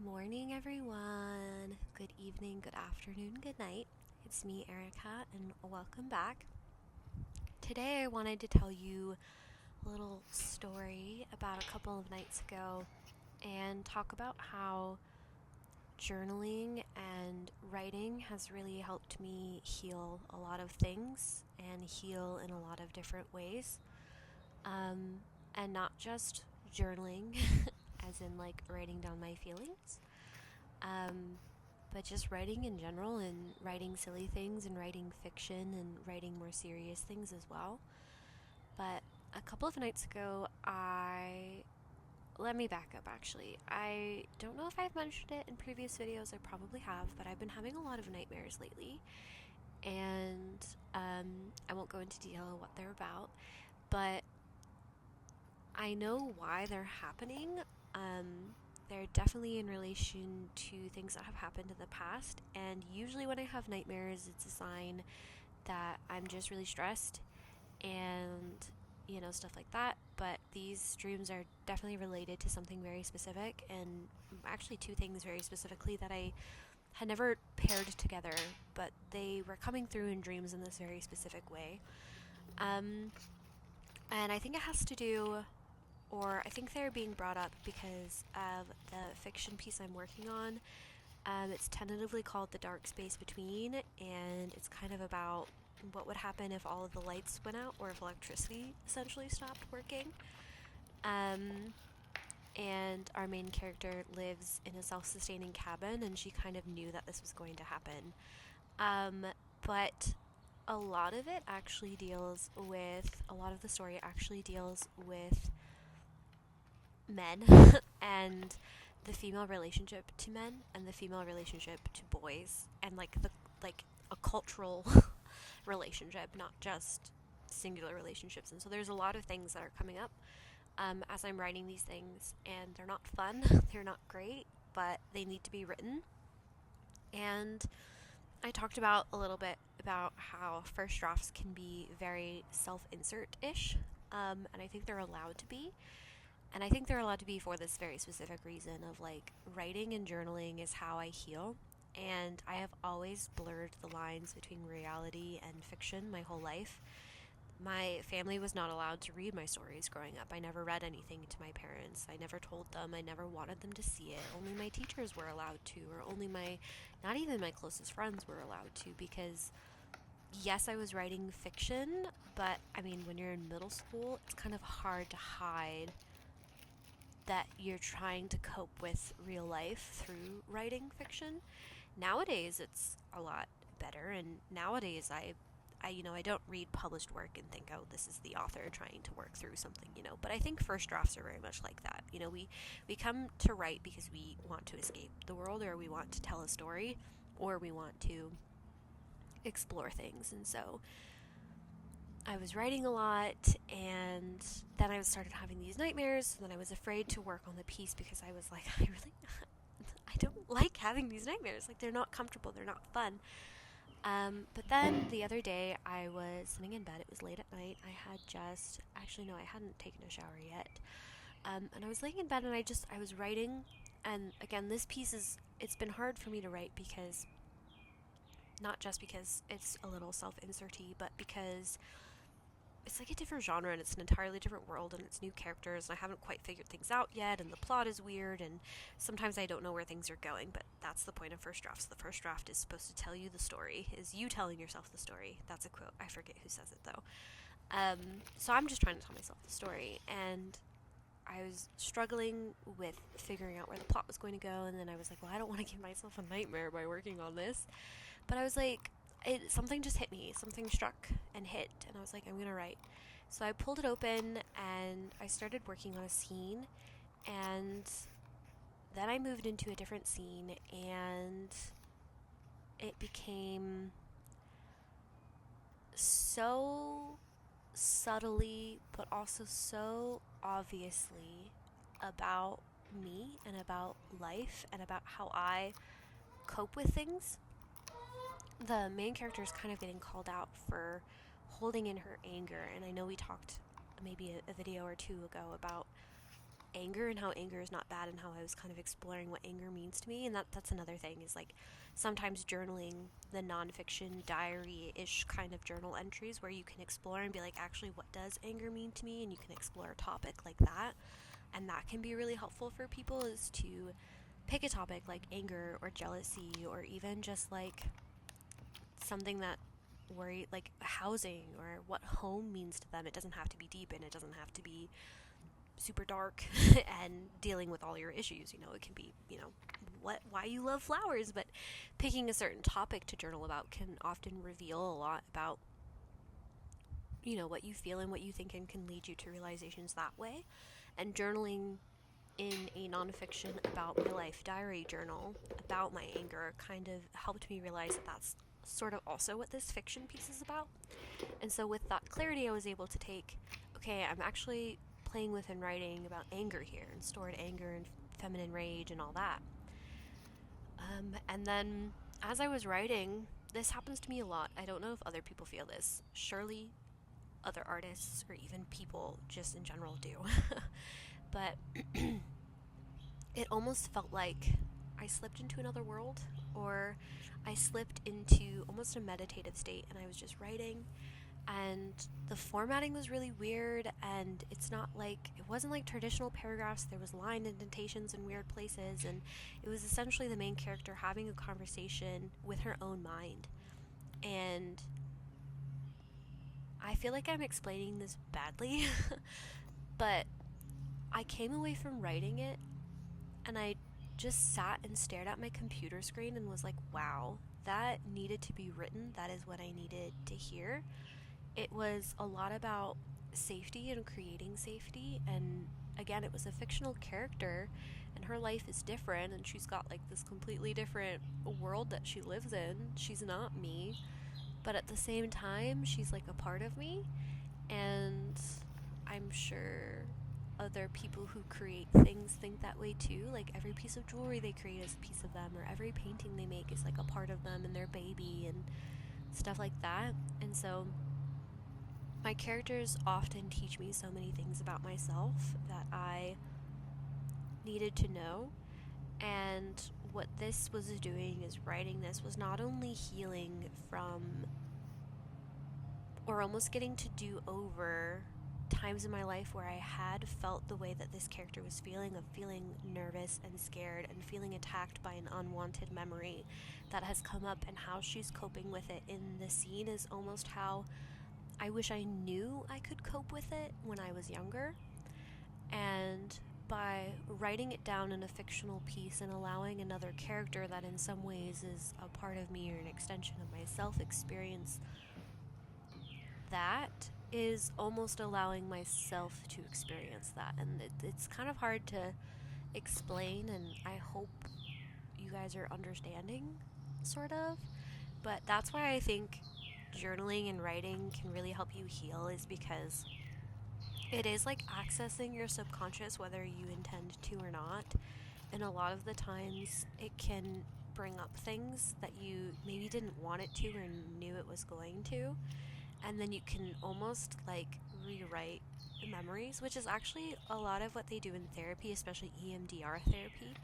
morning, everyone. Good evening, good afternoon, good night. It's me, Erica, and welcome back. Today, I wanted to tell you a little story about a couple of nights ago and talk about how journaling and writing has really helped me heal a lot of things and heal in a lot of different ways. And not just journaling, as in like writing down my feelings, but just writing in general and writing silly things and writing fiction and writing more serious things as well. But a couple of nights ago, let me back up actually. I don't know if I've mentioned it in previous videos, I probably have, but I've been having a lot of nightmares lately. And I won't go into detail of what they're about, but I know why they're happening. They're definitely in relation to things that have happened in the past, and usually when I have nightmares, it's a sign that I'm just really stressed and, stuff like that. But these dreams are definitely related to something very specific, and actually two things very specifically that I had never paired together, but they were coming through in dreams in this very specific way. And I think it has to do, or I think they're being brought up because of the fiction piece I'm working on. It's tentatively called The Dark Space Between, and it's kind of about what would happen if all of the lights went out, or if electricity essentially stopped working. And our main character lives in a self-sustaining cabin, and she kind of knew that this was going to happen. But a lot of the story actually deals with men and the female relationship to men and the female relationship to boys, and like a cultural relationship, not just singular relationships. And so there's a lot of things that are coming up as I'm writing these things, and they're not fun, they're not great, but they need to be written. And I talked about a little bit about how first drafts can be very self-insert-ish, and I think they're allowed to be. And I think they're allowed to be for this very specific reason of like writing and journaling is how I heal. And I have always blurred the lines between reality and fiction my whole life. My family was not allowed to read my stories growing up. I never read anything to my parents. I never told them. I never wanted them to see it. Only my teachers were allowed to, or not even my closest friends were allowed to, because yes, I was writing fiction, but I mean, when you're in middle school, it's kind of hard to hide that you're trying to cope with real life through writing fiction. Nowadays, it's a lot better, and nowadays I don't read published work and think, oh, this is the author trying to work through something, But I think first drafts are very much like that. We come to write because we want to escape the world, or we want to tell a story, or we want to explore things. And so I was writing a lot, and then I started having these nightmares, and then I was afraid to work on the piece because I was like, I don't like having these nightmares. Like, they're not comfortable, they're not fun. But then the other day I was sitting in bed. It was late at night. I hadn't taken a shower yet. And I was laying in bed, and I was writing. And again, it's been hard for me to write because, not just because it's a little self-inserty, but because it's like a different genre, and it's an entirely different world, and it's new characters, and I haven't quite figured things out yet, and the plot is weird, and sometimes I don't know where things are going. But that's the point of first drafts. The first draft is supposed to tell you the story, is you telling yourself the story. That's a quote. I forget who says it, though. So I'm just trying to tell myself the story, and I was struggling with figuring out where the plot was going to go, and then I was like, well, I don't want to give myself a nightmare by working on this. But I was like, something just hit me. Something struck and hit, and I was like, I'm gonna write. So I pulled it open, and I started working on a scene, and then I moved into a different scene, and it became so subtly, but also so obviously about me and about life and about how I cope with things. The main character is kind of getting called out for holding in her anger, and I know we talked maybe a video or two ago about anger and how anger is not bad, and how I was kind of exploring what anger means to me. And that's another thing, is like sometimes journaling, the nonfiction diary-ish kind of journal entries where you can explore and be like, actually, what does anger mean to me? And you can explore a topic like that. And that can be really helpful for people, is to pick a topic like anger or jealousy, or even just like something that worry, like housing, or what home means to them. It doesn't have to be deep, and it doesn't have to be super dark and dealing with all your issues. It can be, why you love flowers, but picking a certain topic to journal about can often reveal a lot about, what you feel and what you think, and can lead you to realizations that way. And journaling in a nonfiction about my life diary journal about my anger kind of helped me realize that that's sort of also what this fiction piece is about. And so with that clarity, I was able to take, okay, I'm actually playing with and writing about anger here, and stored anger and feminine rage and all that. And then as I was writing, this happens to me a lot. I don't know if other people feel this. Surely other artists or even people just in general do. But it almost felt like I slipped into another world, or I slipped into almost a meditative state, and I was just writing, and the formatting was really weird, and it wasn't like traditional paragraphs. There was line indentations in weird places, and it was essentially the main character having a conversation with her own mind. And I feel like I'm explaining this badly, but I came away from writing it, and I just sat and stared at my computer screen and was like, wow, that needed to be written. That is what I needed to hear. It was a lot about safety and creating safety, and again, it was a fictional character, and her life is different, and she's got like this completely different world that she lives in. She's not me, but at the same time, she's like a part of me, and I'm sure other people who create things think that way too. Like, every piece of jewelry they create is a piece of them, or every painting they make is like a part of them and their baby and stuff like that. And so my characters often teach me so many things about myself that I needed to know. And what this was doing, is writing this was not only healing from, or almost getting to do over, times in my life where I had felt the way that this character was feeling, of feeling nervous and scared and feeling attacked by an unwanted memory that has come up, and how she's coping with it in the scene is almost how I wish I knew I could cope with it when I was younger. And by writing it down in a fictional piece and allowing another character that in some ways is a part of me or an extension of myself experience that, is almost allowing myself to experience that. And it's kind of hard to explain, and I hope you guys are understanding, sort of. But that's why I think journaling and writing can really help you heal, is because it is like accessing your subconscious, whether you intend to or not. And a lot of the times it can bring up things that you maybe didn't want it to, or knew it was going to. And then you can almost like rewrite memories, which is actually a lot of what they do in therapy, especially EMDR therapy.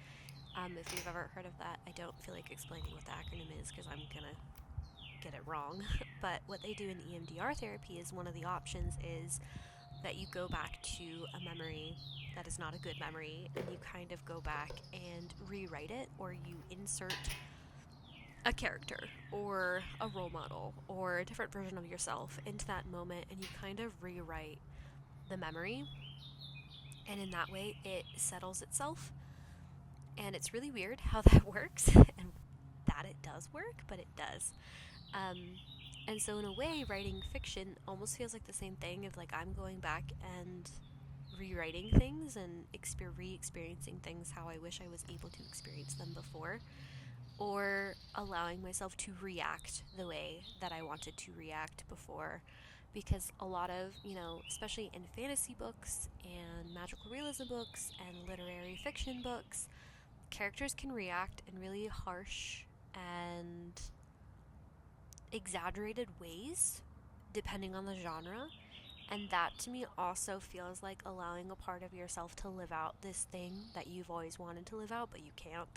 If you've ever heard of that, I don't feel like explaining what the acronym is because I'm gonna get it wrong. But what they do in EMDR therapy is, one of the options is that you go back to a memory that is not a good memory, and you kind of go back and rewrite it, or you insert a character or a role model or a different version of yourself into that moment, and you kind of rewrite the memory, and in that way it settles itself. And it's really weird how that works, and that it does work, but it does. And so in a way, writing fiction almost feels like the same thing, of like I'm going back and rewriting things and re-experiencing things how I wish I was able to experience them before, or allowing myself to react the way that I wanted to react before. Because a lot of, especially in fantasy books and magical realism books and literary fiction books, characters can react in really harsh and exaggerated ways depending on the genre. And that to me also feels like allowing a part of yourself to live out this thing that you've always wanted to live out, but you can't.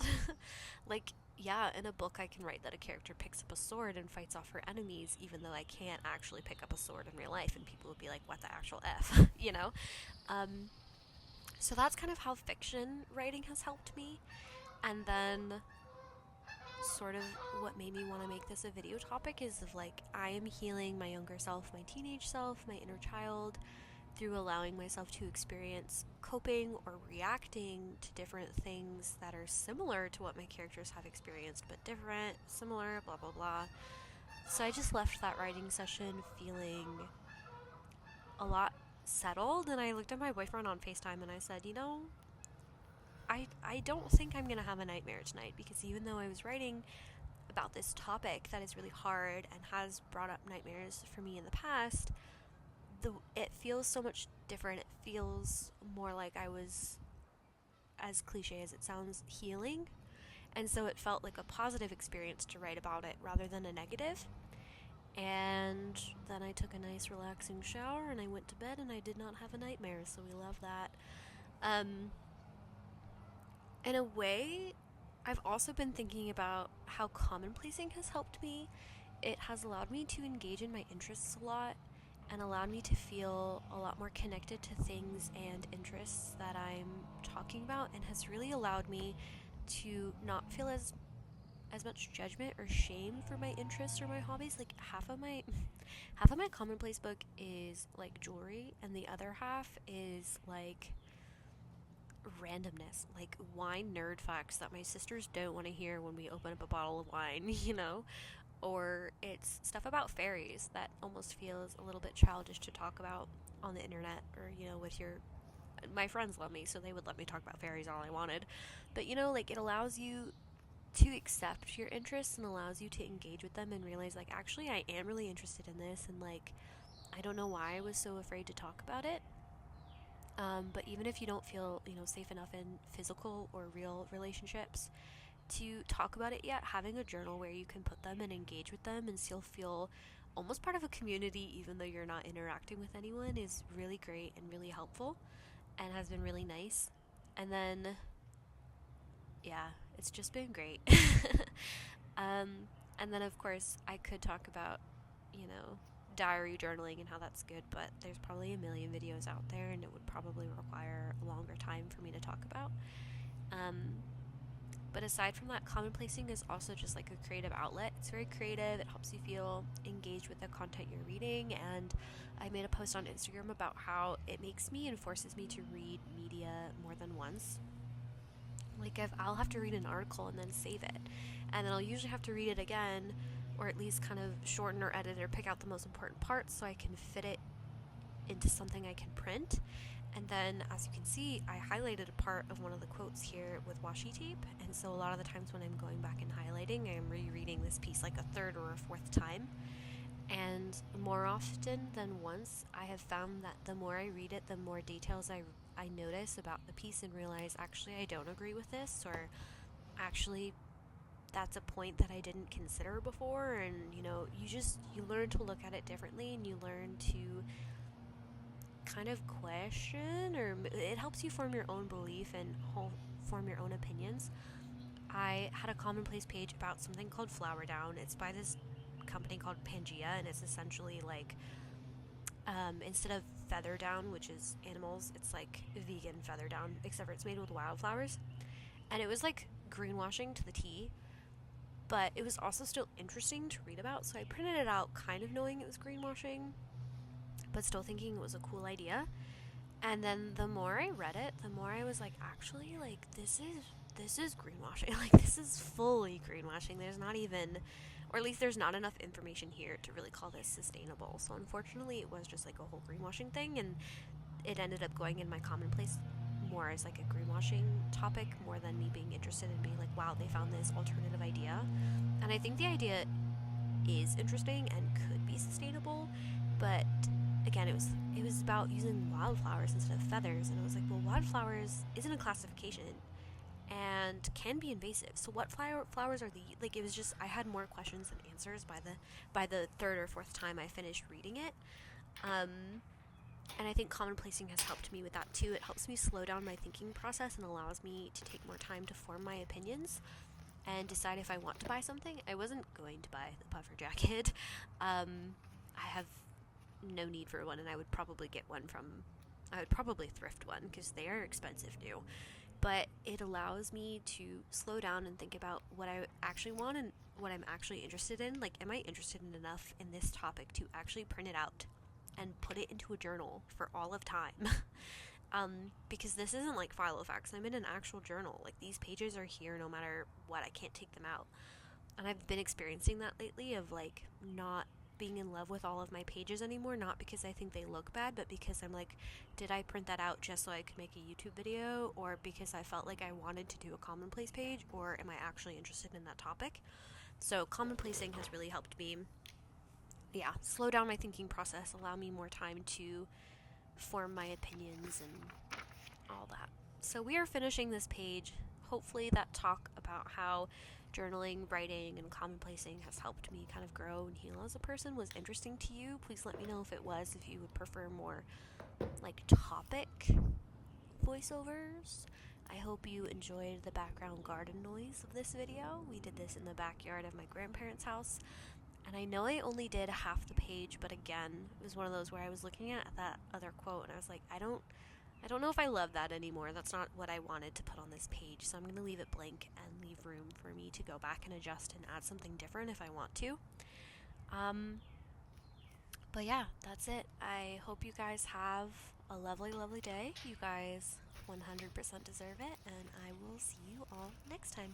Like, yeah, in a book I can write that a character picks up a sword and fights off her enemies, even though I can't actually pick up a sword in real life, and people would be like, what the actual F, you know? Um, so that's kind of how fiction writing has helped me. And then sort of what made me want to make this a video topic is of like I am healing my younger self, my teenage self, my inner child through allowing myself to experience coping or reacting to different things that are similar to what my characters have experienced but different, similar, blah blah blah. So I just left that writing session feeling a lot settled, and I looked at my boyfriend on FaceTime and I said, you know, I don't think I'm gonna have a nightmare tonight, because even though I was writing about this topic that is really hard and has brought up nightmares for me in the past, it feels so much different. It feels more like I was, as cliche as it sounds, healing. And so it felt like a positive experience to write about it rather than a negative. And then I took a nice relaxing shower and I went to bed and I did not have a nightmare, so we love that. In a way, I've also been thinking about how commonplacing has helped me. It has allowed me to engage in my interests a lot and allowed me to feel a lot more connected to things and interests that I'm talking about, and has really allowed me to not feel as much judgment or shame for my interests or my hobbies. Like half of my commonplace book is like jewelry, and the other half is like randomness, like wine nerd facts that my sisters don't want to hear when we open up a bottle of wine, you know? Or it's stuff about fairies that almost feels a little bit childish to talk about on the internet, or, you know, with your. My friends love me, so they would let me talk about fairies all I wanted. But, you know, like, it allows you to accept your interests and allows you to engage with them and realize, like, actually, I am really interested in this, and, like, I don't know why I was so afraid to talk about it. But even if you don't feel, you know, safe enough in physical or real relationships to talk about it yet, having a journal where you can put them and engage with them and still feel almost part of a community even though you're not interacting with anyone is really great and really helpful and has been really nice. And then, yeah, it's just been great. And then, of course, I could talk about, you know, diary journaling and how that's good, but there's probably a million videos out there and it would probably require a longer time for me to talk about. But aside from that, commonplacing is also just like a creative outlet. It's very creative. It helps you feel engaged with the content you're reading. And I made a post on Instagram about how it makes me and forces me to read media more than once. Like, I'll have to read an article and then save it. And then I'll usually have to read it again, or at least kind of shorten or edit or pick out the most important parts so I can fit it into something I can print. And then, as you can see, I highlighted a part of one of the quotes here with washi tape, and so a lot of the times when I'm going back and highlighting, I'm rereading this piece like a third or a fourth time. And more often than once, I have found that the more I read it, the more details I notice about the piece and realize, actually, I don't agree with this, or actually, that's a point that I didn't consider before. And, you know, you learn to look at it differently, and you learn to kind of question, or it helps you form your own belief and form your own opinions. I had a commonplace page about something called Flower Down. It's by this company called Pangea, and it's essentially like instead of feather down, which is animals, it's like vegan feather down, except for it's made with wildflowers. And it was like greenwashing to the T, but it was also still interesting to read about, so I printed it out kind of knowing it was greenwashing, but still thinking it was a cool idea. And then the more I read it, the more I was like, actually, like, this is greenwashing. Like, this is fully greenwashing. There's not even, or at least there's not enough information here to really call this sustainable. So unfortunately, it was just like a whole greenwashing thing, and it ended up going in my commonplace more as like a greenwashing topic more than me being interested in being like, wow, they found this alternative idea. And I think the idea is interesting and could be sustainable, but again, it was about using wildflowers instead of feathers, and it was like, well, wildflowers isn't a classification and can be invasive. So what flowers are the, like, it was just, I had more questions than answers by the third or fourth time I finished reading it. And I think commonplacing has helped me with that too. It helps me slow down my thinking process and allows me to take more time to form my opinions and decide if I want to buy something. I wasn't going to buy the puffer jacket. I have no need for one, and I would probably thrift one because they are expensive new. But it allows me to slow down and think about what I actually want and what I'm actually interested in. Like, am I interested in enough in this topic to actually print it out and put it into a journal for all of time? Because this isn't like Filofax. I'm in an actual journal. Like, these pages are here no matter what. I can't take them out. And I've been experiencing that lately of like not being in love with all of my pages anymore, not because I think they look bad, but because I'm like, did I print that out just so I could make a YouTube video, or because I felt like I wanted to do a Commonplace page, or am I actually interested in that topic? So commonplacing has really helped me, slow down my thinking process, allow me more time to form my opinions and all that. So we are finishing this page. Hopefully that talk about how journaling, writing, and commonplacing has helped me kind of grow and heal as a person was interesting to you. Please let me know if it was, if you would prefer more like topic voiceovers. I hope you enjoyed the background garden noise of this video. We did this in the backyard of my grandparents' house. And I know I only did half the page, but again, it was one of those where I was looking at that other quote and I was like, I don't know if I love that anymore. That's not what I wanted to put on this page, so I'm going to leave it blank and leave room for me to go back and adjust and add something different if I want to. But yeah, that's it. I hope you guys have a lovely, lovely day. You guys 100% deserve it, and I will see you all next time.